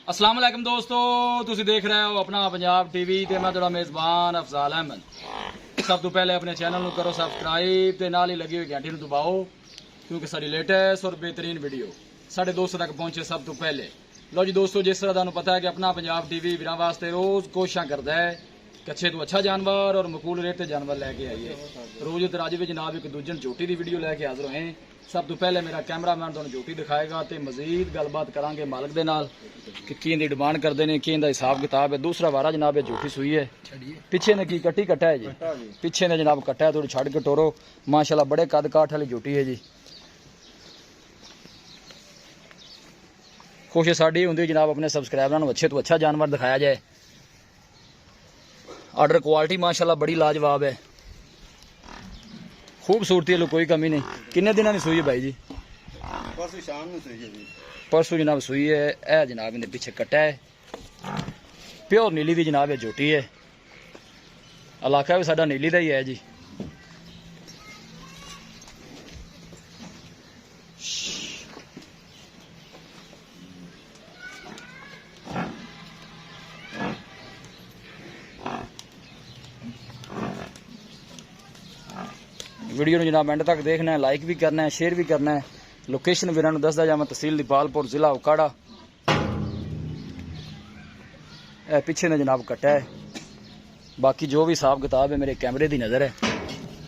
अस्सलाम वालेकुम दोस्तों, तुसी देख रहे हो अपना पंजाब टीवी ते मैं तुहाडा मेज़बान अफजाल अहमद। सब तो पहले अपने चैनल को करो सबसक्राइब ते नाल ही लगी हुई घंटी नूं दबाओ, क्योंकि सारी लेटेस्ट और बेहतरीन वीडियो साढ़े दोस्तों तक पहुंचे सब तो पहले। लो जी दोस्तों, जिस तरह तुहानूं पता है कि अपना पंजाब टीवी वीरां वास्ते रोज़ कोशिशां करदा है कि अच्छे तो अच्छा जानवर और मकूल रेट ते जानवर लैके आइए। रोज़ ते अज भी जनाब एक दूजे झोटी की वीडियो लैके हाजिर होए। सब तो पहले मेरा कैमरामैन तुहानूं झोटी दिखाएगा तो मजीद गलबात करांगे मालिक दे नाल कि की डिमांड करते हैं, की हिसाब किताब है। दूसरा वारा जनाब ये झोटी सुई है, पिछे ने की कट्टी कट्टा है जी, पिछे ने जनाब कट्टा है, थोड़ी छड़ के टोरो। माशाल्लाह बड़े कद काठ वाली झोटी है जी। कोशिश साड़ी होंगी जनाब अपने सबसक्राइबरां नूं अच्छे तो अच्छा जानवर दिखाया जाए। आर्डर क्वालिटी माशाल्लाह बड़ी लाजवाब है, खूबसूरती है, कोई कमी नहीं। किन्ने दिनों की सुई है भाई जी? परसों शाम में सुई है जी। परसों जनाब सुई है। यह जनाब इन्हें पीछे कट्टा है, प्योर नीली की जनाब ये झोटी है। इलाका भी साडा नीली का ही है जी। वीडियो जनाब एंड तक देखना है, लाइक भी करना है, शेयर भी करना है। लोकेशन वीरां नूं दसदा जावां, तहसील दीपालपुर, जिला उकाड़ा। ए पिछे ने जनाब कट्टा है। बाकी जो भी हिसाब किताब है मेरे कैमरे की नज़र है।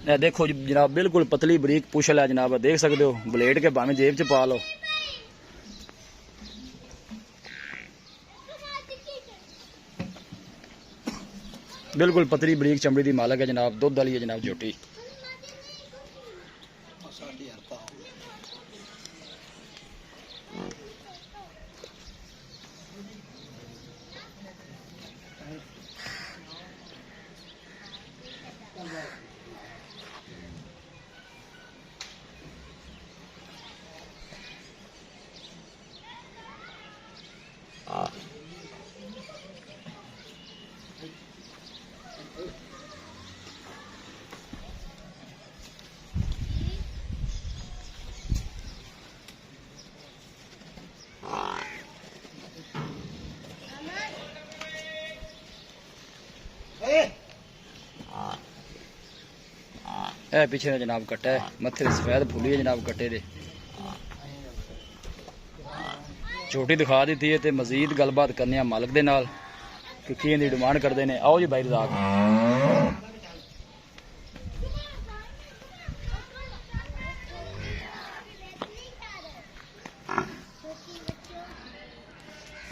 ए देखो जनाब बिल्कुल पतली बरीक पुछल है जनाब, देख सकते हो। ब्लेड के भावें जेब च पा लो। बिल्कुल पतली बरीक चमड़ी की मालक है जनाब, दुध वाली है जनाब झोटी। ए पीछे ने जनाब कट्टा है, मत्थे सफेद फुली है जनाब कट्टे दे। छोटी दिखा दी है तो मजीद गलबात करने मालिक दे नाल कि की इहदी डिमांड करते हैं। आओ जी भाई रजाक।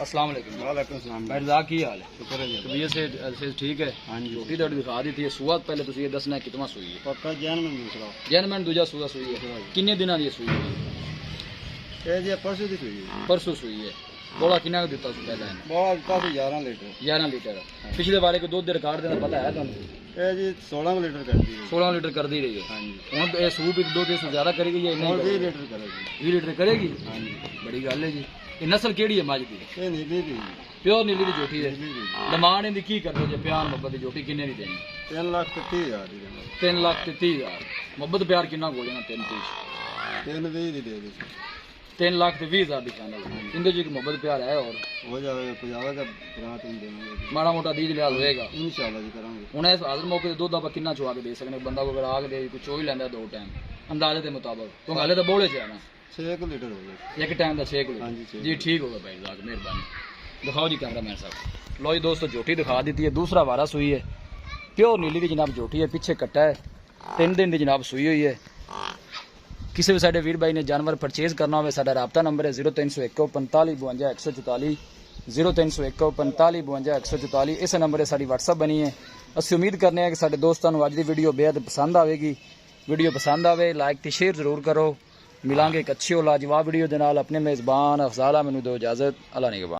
अस्सलाम वालेकुम। वालेकुम सलाम भाई रजाक की हाल है? शुक्र है जी। तबीयत से ठीक है? हाँ जी। झोटी दर्द दिखा दी है। सुआ पहले तुम ये दसना कितना सुई है? पक्का जैन में दूसरा जैनमैन दूजा सुआ सुई है। किन्ने दिनों की सुई है? ये जी परसों की सुई है। परसों सुई है। बोला कितना दिता पहले? बहुत 11 लीटर। 11 लीटर। पिछले बारे को दूध के रिकॉर्ड देना पता है तुम? ये जी 16 लीटर करती है। 16 लीटर कर दी रही है। हाँ जी। ਹੁਣ ਇਹ ਸੂਪ ਇੱਕ ਦੋ ਤੇ ਜ਼ਿਆਦਾ ਕਰੇਗੀ ਜਾਂ ਇੰਨਾ और ਹੀ 20 ਕਰੇਗੀ? लीटर करेगी। 20 लीटर करेगी। हाँ जी। बड़ी गल है जी। ਇਹ ਨਸਲ ਕਿਹੜੀ ਹੈ ਮੱਝ ਦੀ? ये नीली दी ਪਿਓਰ ਨੀਲੀ ਦੀ ਝੋਟੀ ਹੈ। नीली दी ਡਿਮਾਂਡ ਇਹਦੀ ਕੀ ਕਰਦੇ ਜੇ ਪਿਆਰ ਮੁਹੱਬਤ ਦੀ ਝੋਟੀ ਕਿੰਨੇ ਦੀ ਦੇਣੀ? 3,30,000 ਦੀ ਦੇਣਾ। 3,30,000 ਮੁਹੱਬਤ ਪਿਆਰ ਕਿੰਨਾ ਹੋ ਜਾਣਾ? 3,30 3,20 ਦੀ ਦੇ ਦੇ। 3,20,000 ਦੀ ਫਾਈਨਲ। ਇਹਦੇ ਜੀ ਮੁਹੱਬਤ ਪਿਆਰ ਹੈ और हो जाएगा कुछ आवेगा बना तुम देंगे ਮਾੜਾ ਮੋਟਾ ਦੀਜ ਲਿਆ ਹੋਏਗਾ इंशाल्लाह जी करांगे। ਹੁਣ ਇਸ ਹਾਜ਼ਰ ਮੌਕੇ ਤੇ ਦੁੱਧ ਆਪਾਂ ਕਿੰਨਾ ਚਵਾ ਕੇ ਦੇ ਸਕਦੇ? ਬੰਦਾ ਕੋਈ ਆ ਕੇ ਦੇ ਕੋਈ ਚੋ ਹੀ ਲੈਂਦਾ ਦੋ ਟਾਈਮ ਅੰਦਾਜ਼ੇ ਦੇ ਮੁਤਾਬਕ। ਤੂੰ ਹਾਲੇ ਤਾਂ ਬੋਲੇ ਚ ਆਣਾ 6 लीटर हो गए। एक टाइम का 6 किलो। हाँ जी, 6 जी ठीक होगा भाई साहब, मेहरबानी। दिखाओ जी कैमरामैन साहब। लो जी दोस्तों, झोटी दिखा दी है। दूसरा वारा सुई है, प्योर नीली की जनाब झोटी है। पीछे कट्टा है, 3 दिन की जनाब सुई हुई है। किसी भी साढ़े वीर भाई ने जानवर परचेज करना हो, साडा राबता नंबर है 0301 45 52 144 0301 45 52 144। इस नंबर से साड़ी व्हाट्सअप बनी है। असं उम्मीद करने हैं कि साढ़े दोस्तों को अज की वीडियो बेहद पसंद आएगी। वीडियो पसंद आए लाइक तो शेयर जरूर करो। मिलांगे एक अच्छी और लाजवाब वीडियो के नाल। अपने मेज़बान अफजाल अहमद नूं दो इजाज़त। अल्लाह निगहबान।